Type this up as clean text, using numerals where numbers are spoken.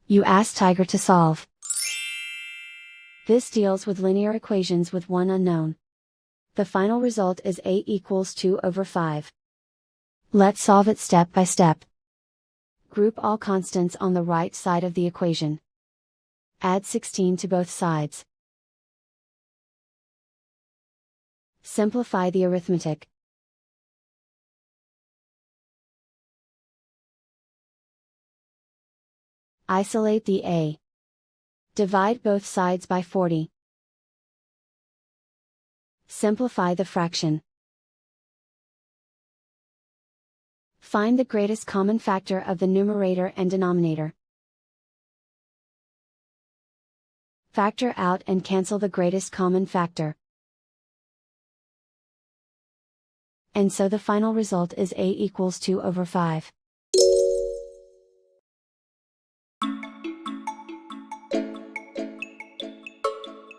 You ask Tiger to solve. This deals with linear equations with one unknown. The final result is a equals 2 over 5. Let's solve it step by step. Group all constants on the right side of the equation. Add 16 to both sides. Simplify the arithmetic. Isolate the a. Divide both sides by 40. Simplify the fraction. Find the greatest common factor of the numerator and denominator. Factor out and cancel the greatest common factor. And so the final result is a equals 2 over 5.